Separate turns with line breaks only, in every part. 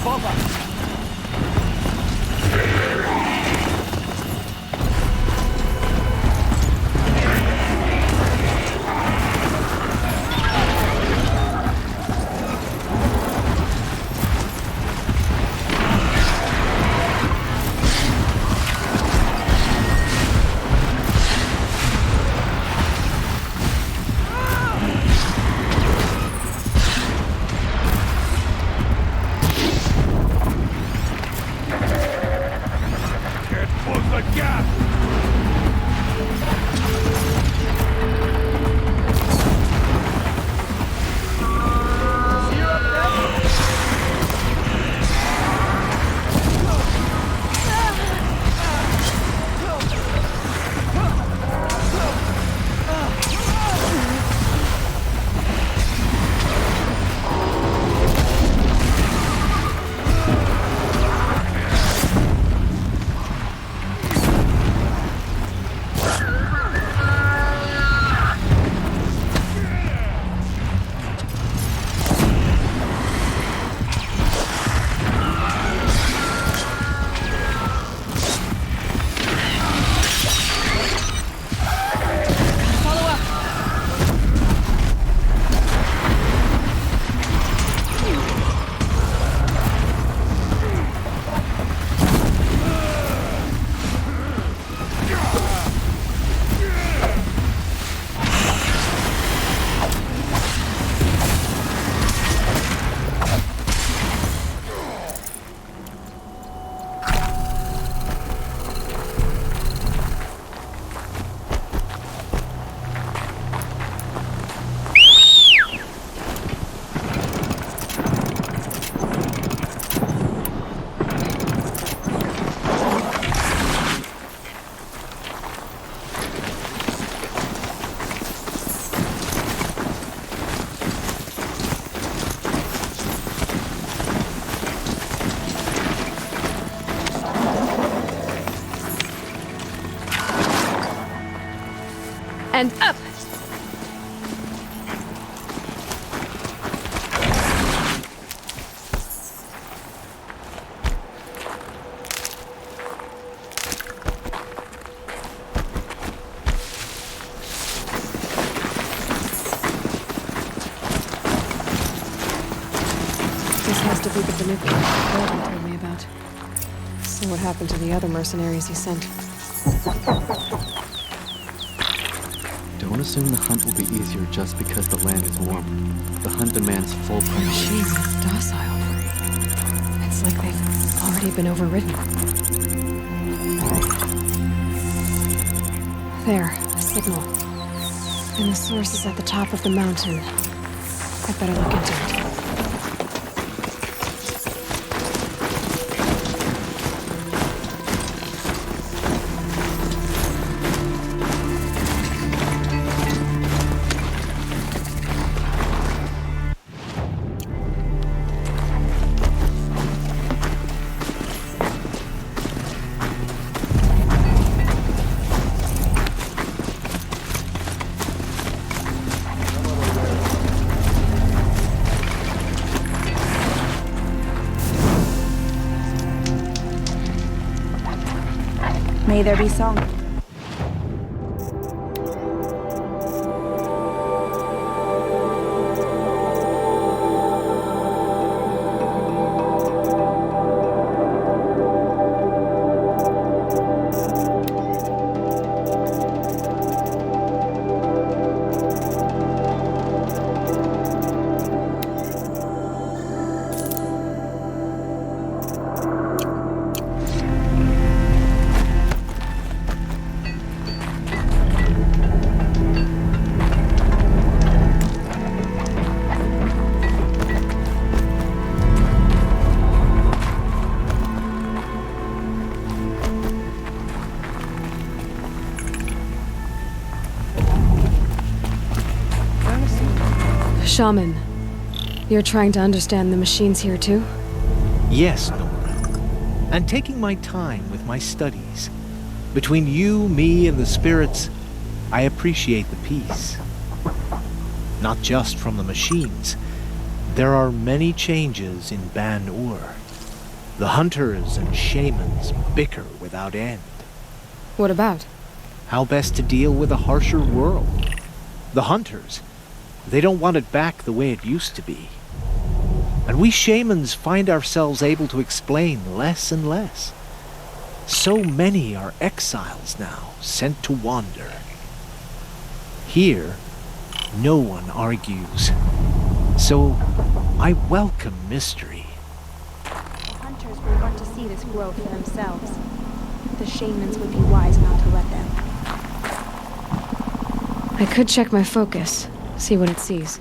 above us.
And up!
This has to be the Vanupian Gordon told me about. So what happened to the other mercenaries he sent?
Don't assume the hunt will be easier just because the land is warm. The hunt demands full
The
preparation.
machines are docile. It's like they've already been overridden. There, a signal. And the source is at the top of the mountain. I'd better look into it.
May there be song.
Shaman, you're trying to understand the machines here too?
Yes, Nora. And taking my time with my studies. Between you, me, and the spirits, I appreciate the peace. Not just from the machines. There are many changes in Ban-Ur. The hunters and shamans bicker without end.
What about?
How best to deal with a harsher world. The hunters, they don't want it back the way it used to be. And we shamans find ourselves able to explain less and less. So many are exiles now, sent to wander. Here, no one argues. So, I welcome mystery.
The hunters will want to see this grow for themselves. The shamans would be wise not to let them.
I could check my focus, see what it sees.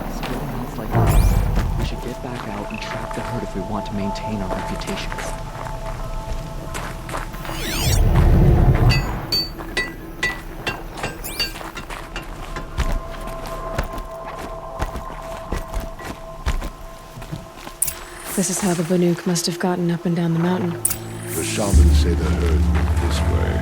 Experiments like this. We should get back out and trap the herd if we want to maintain our reputations.
This is how the Banuk must have gotten up and down the mountain.
The shamans say the herd went this way.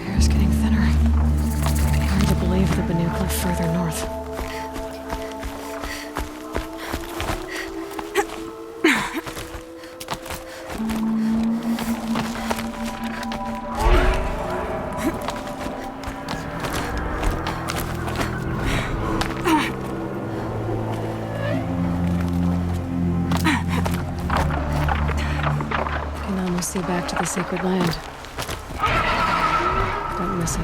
Air's getting thinner. Hard to believe the Banuk live further north. Can almost see back to the sacred land. Don't miss it.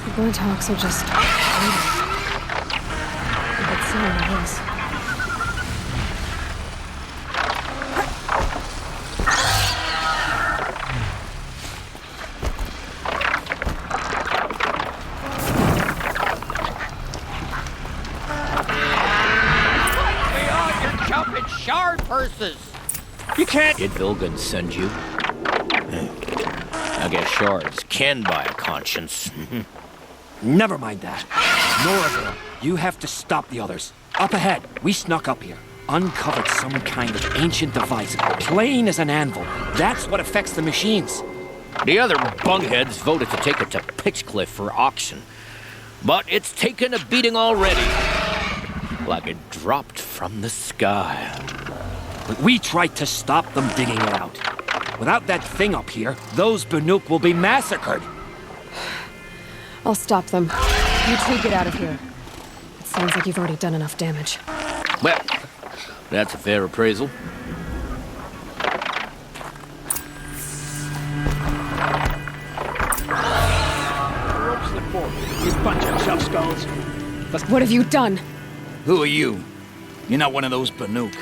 The burnt hawks are just waiting. I could see what it is.
Jumping shard purses.
You can't...
Did Vilgun send you? I guess shards can buy a conscience.
Never mind that. Noraville, you have to stop the others. Up ahead, we snuck up here. Uncovered some kind of ancient device, plain as an anvil. That's what affects the machines.
The other bungheads voted to take it to Pitchcliff for auction. But it's taken a beating already. Like it dropped from the sky.
But we tried to stop them digging it out. Without that thing up here, those Banuk will be massacred.
I'll stop them. You two get out of here. It sounds like you've already done enough damage.
Well, that's a fair appraisal.
You bunch of tough skulls.
What have you done?
Who are you? You're not one of those Banuk.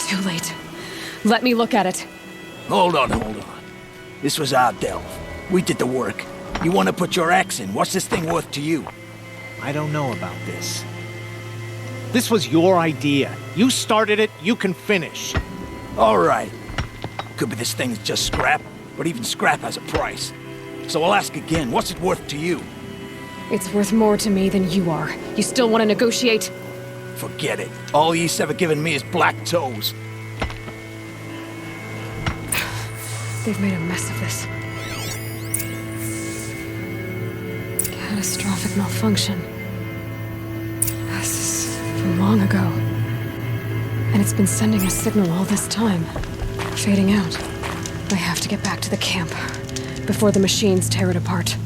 Too late. Let me look at it.
Hold on. This was our delve. We did the work. You want to put your axe in? What's this thing worth to you?
I don't know about this. This was your idea. You started it, you can finish.
All right. Could be this thing's just scrap, but even scrap has a price. So I'll ask again, what's it worth to you?
It's worth more to me than you are. You still want to negotiate?
Forget it. All Yeast's ever given me is black toes.
They've made a mess of this. Catastrophic malfunction. This is from long ago. And it's been sending a signal all this time. Fading out. I have to get back to the camp before the machines tear it apart.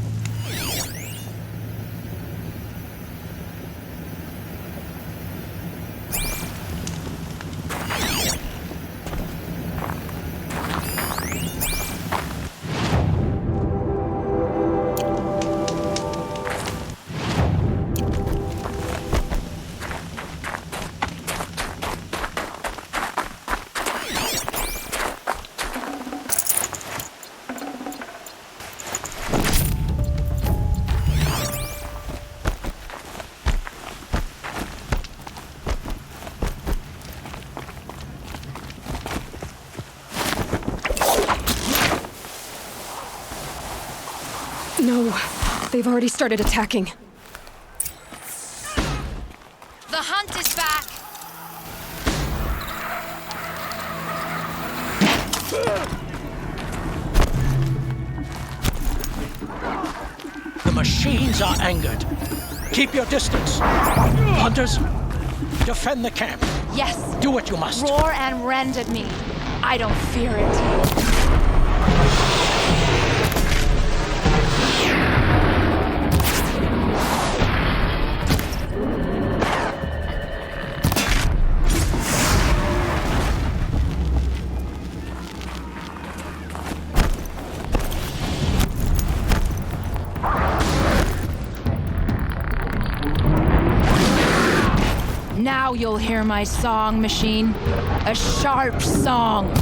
They've already started attacking.
The hunt is back!
The machines are angered. Keep your distance. Hunters, defend the camp.
Yes!
Do what you must.
Roar and rend at me. I don't fear it. Now you'll hear my song, machine. A sharp song.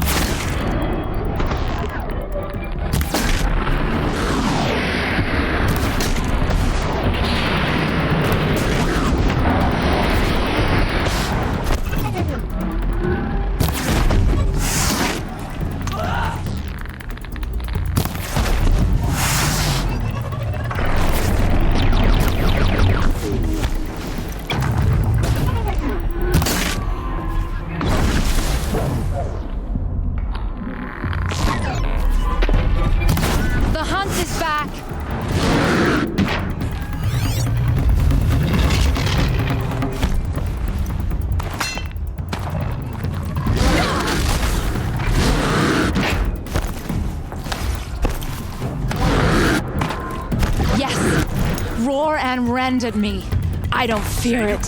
Roar and rend at me. I don't fear it.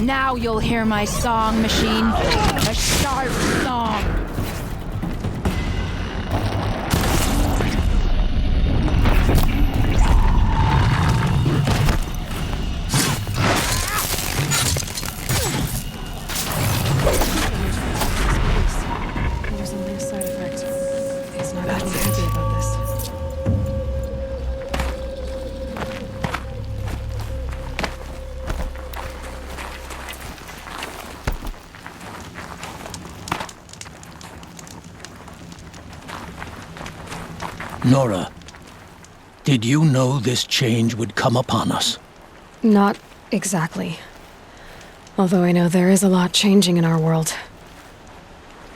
Now you'll hear my song, machine. A sharp song.
There's a new side effect. He's not going to be happy about this.
Nora, did you know this change would come upon us?
Not exactly. Although I know there is a lot changing in our world.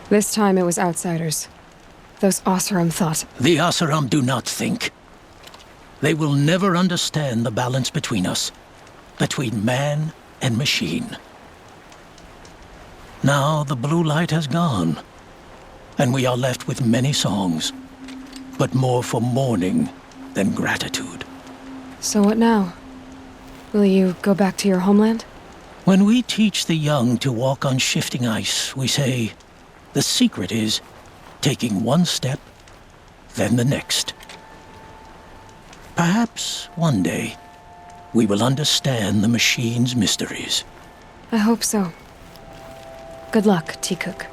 This time it was outsiders. Those Oseram thought.
The Oseram do not think. They will never understand the balance between us, between man and machine. Now the blue light has gone, and we are left with many songs, but more for mourning than gratitude.
So what now? Will you go back to your homeland?
When we teach the young to walk on shifting ice, we say, the secret is taking one step, then the next. Perhaps one day, we will understand the machine's mysteries.
I hope so. Good luck, T-Cook.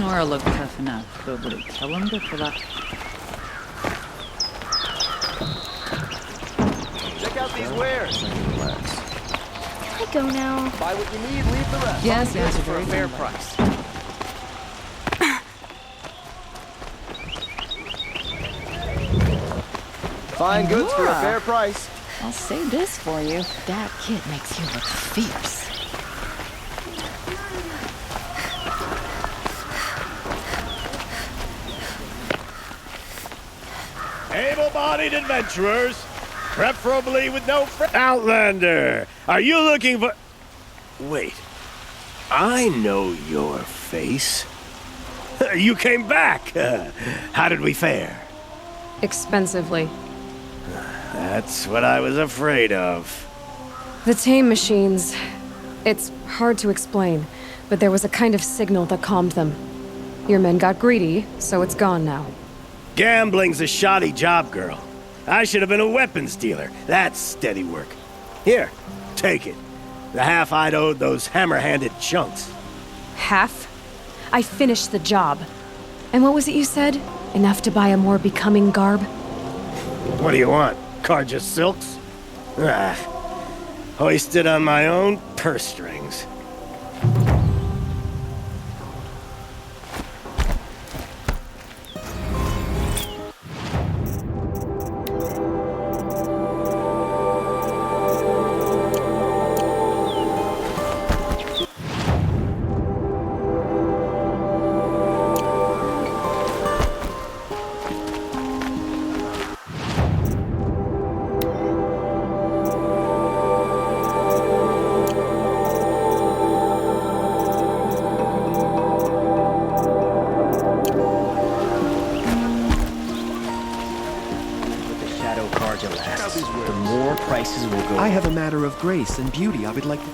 Nora looked tough enough, but would it kill him to pull up?
Check out these wares.
I go now.
Buy what you need, leave the rest.
Yes,
All
yes,
goods for a
very
fair
friendly.
price. Fine goods for a
Nora.
fair price.
I'll say this for you. That kid makes you look fierce.
Able-bodied adventurers, preferably with no Outlander, are you looking for... Wait, I know your face. You came back. How did we fare?
Expensively.
That's what I was afraid of.
The tame machines. It's hard to explain, but there was a kind of signal that calmed them. Your men got greedy, so it's gone now.
Gambling's a shoddy job, girl. I should have been a weapons dealer. That's steady work. Here, take it. The half I'd owed those hammer-handed chunks.
Half? I finished the job. And what was it you said? Enough to buy a more becoming garb?
What do you want? Carja silks? Ah, hoisted on my own purse strings.
The more prices will go. I have a matter of grace and beauty I would like to...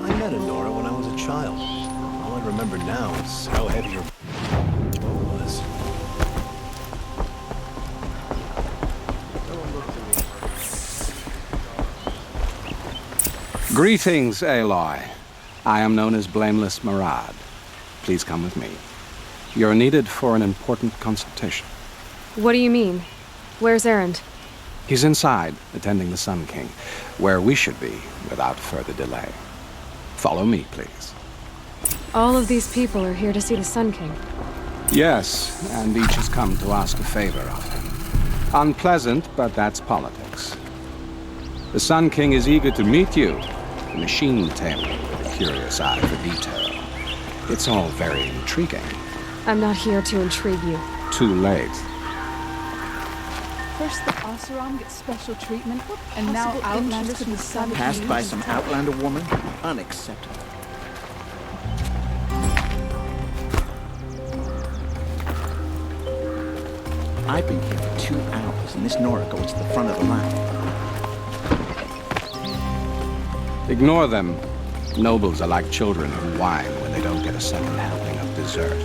I met Nora when I was a child. All I remember now is how heavy her boat was.
Greetings, Aloy. I am known as Blameless Marad. Please come with me. You're needed for an important consultation.
What do you mean? Where's Erend?
He's inside, attending the Sun King, where we should be without further delay. Follow me, please.
All of these people are here to see the Sun King.
Yes, and each has come to ask a favor of him. Unpleasant, but that's politics. The Sun King is eager to meet you, the machine tamer with a curious eye for detail. It's all very intriguing.
I'm not here to intrigue you.
Too late.
First the Oseram gets special treatment, and now Outlanders could be savaged.
Passed by some Outlander woman? Unacceptable. I've been here for 2 hours, and this Nora goes to the front of the line.
Ignore them. Nobles are like children who whine when they don't get a second helping of dessert.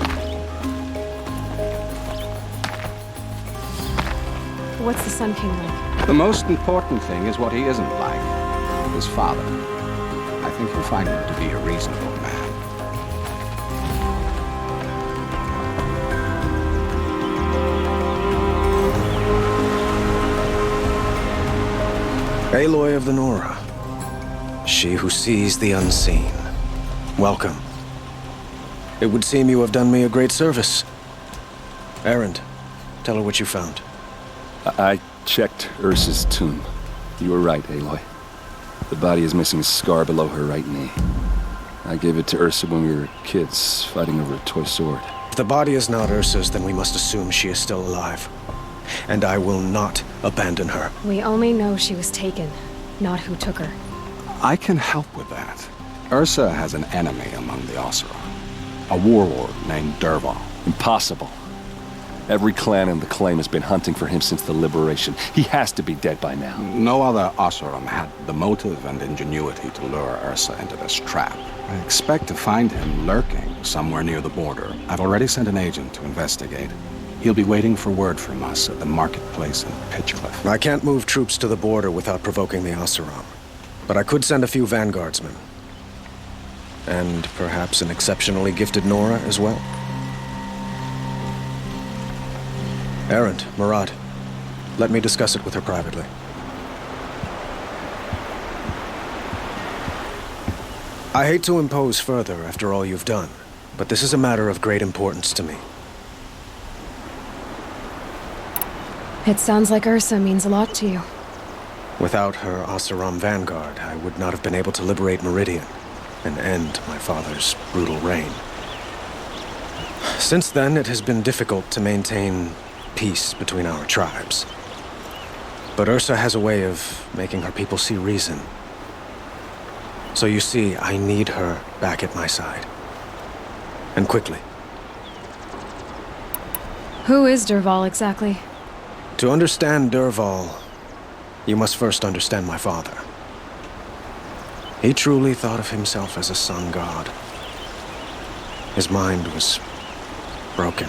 What's the Sun King like?
The most important thing is what he isn't like. His father. I think you'll find him to be a reasonable man.
Aloy of the Nora. She who sees the unseen. Welcome. It would seem you have done me a great service. Erend, tell her what you found.
I checked Ursa's tomb. You were right, Aloy. The body is missing a scar below her right knee. I gave it to Ursa when we were kids, fighting over a toy sword.
If the body is not Ursa's, then we must assume she is still alive. And I will not abandon her.
We only know she was taken, not who took her.
I can help with that. Ursa has an enemy among the Oseram. A warlord named Dervahl.
Impossible. Every clan in the claim has been hunting for him since the liberation. He has to be dead by now.
No other Oseram had the motive and ingenuity to lure Ursa into this trap. I expect to find him lurking somewhere near the border. I've already sent an agent to investigate. He'll be waiting for word from us at the marketplace in Pitchcliff.
I can't move troops to the border without provoking the Oseram. But I could send a few vanguardsmen. And perhaps an exceptionally gifted Nora as well. Erend, Murad, let me discuss it with her privately. I hate to impose further after all you've done, but this is a matter of great importance to me.
It sounds like Ursa means a lot to you.
Without her Oseram vanguard, I would not have been able to liberate Meridian and end my father's brutal reign. Since then, it has been difficult to maintain peace between our tribes. But Ursa has a way of making her people see reason. So you see, I need her back at my side. And quickly.
Who is Dervahl exactly?
To understand Dervahl, you must first understand my father. He truly thought of himself as a sun god. His mind was broken.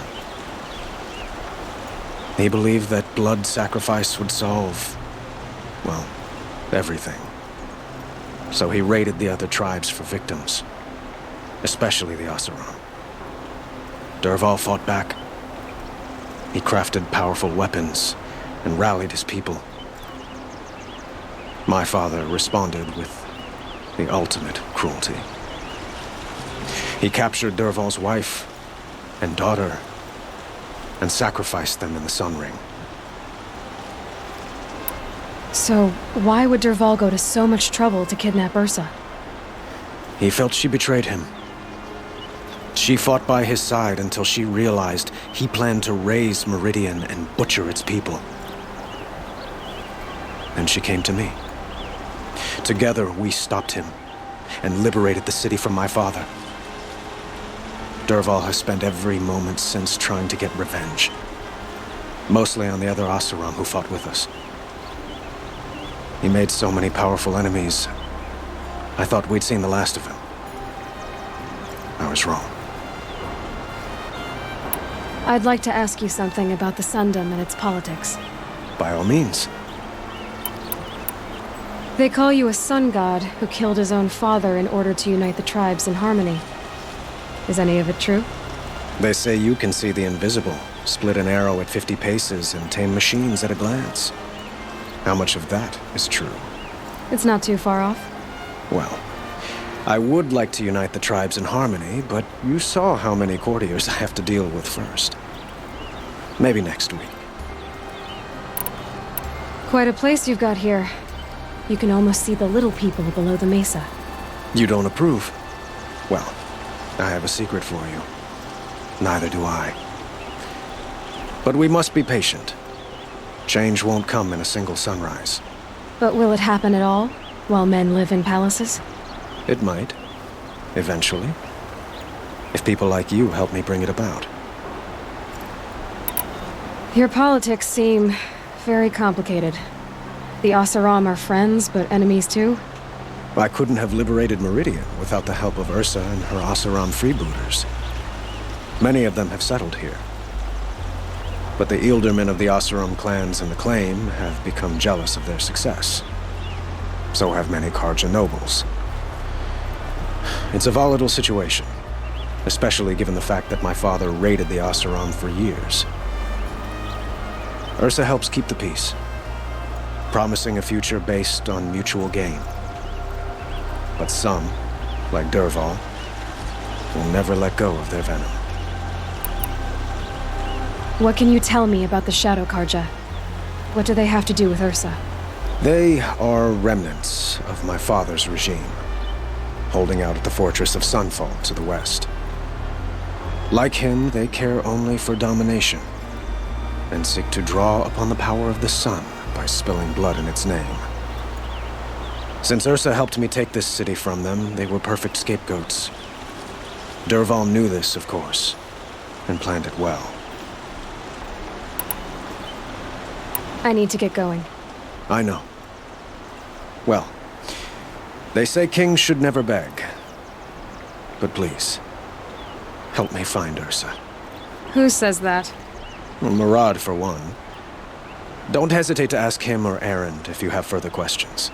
He believed that blood sacrifice would solve, well, everything. So he raided the other tribes for victims, especially the Oseram. Dervahl fought back. He crafted powerful weapons and rallied his people. My father responded with the ultimate cruelty. He captured Dervahl's wife and daughter and sacrificed them in the Sun Ring.
So, why would Dervahl go to so much trouble to kidnap Ursa?
He felt she betrayed him. She fought by his side until she realized he planned to raise Meridian and butcher its people. Then she came to me. Together, we stopped him and liberated the city from my father. Dervahl has spent every moment since trying to get revenge. Mostly on the other Oseram who fought with us. He made so many powerful enemies, I thought we'd seen the last of him. I was wrong.
I'd like to ask you something about the Sundom and its politics.
By all means.
They call you a sun god who killed his own father in order to unite the tribes in harmony. Is any of it true?
They say you can see the invisible, split an arrow at 50 paces, and tame machines at a glance. How much of that is true?
It's not too far off.
Well, I would like to unite the tribes in harmony, but you saw how many courtiers I have to deal with first. Maybe next week.
Quite a place you've got here. You can almost see the little people below the mesa.
You don't approve? Well, I have a secret for you. Neither do I. But we must be patient. Change won't come in a single sunrise.
But will it happen at all, while men live in palaces?
It might. Eventually. If people like you help me bring it about.
Your politics seem very complicated. The Oseram are friends, but enemies too?
I couldn't have liberated Meridian without the help of Ursa and her Oseram freebooters. Many of them have settled here. But the Ealdormen of the Oseram clans and the Claim have become jealous of their success. So have many Karja nobles. It's a volatile situation, especially given the fact that my father raided the Oseram for years. Ursa helps keep the peace, promising a future based on mutual gain. But some, like Dervahl, will never let go of their venom.
What can you tell me about the Shadow Karja? What do they have to do with Ursa?
They are remnants of my father's regime, holding out at the fortress of Sunfall to the west. Like him, they care only for domination, and seek to draw upon the power of the sun by spilling blood in its name. Since Ursa helped me take this city from them, they were perfect scapegoats. Dervahl knew this, of course, and planned it well.
I need to get going.
I know. Well, they say kings should never beg. But please, help me find Ursa.
Who says that?
Well, Murad, for one. Don't hesitate to ask him or Erend if you have further questions.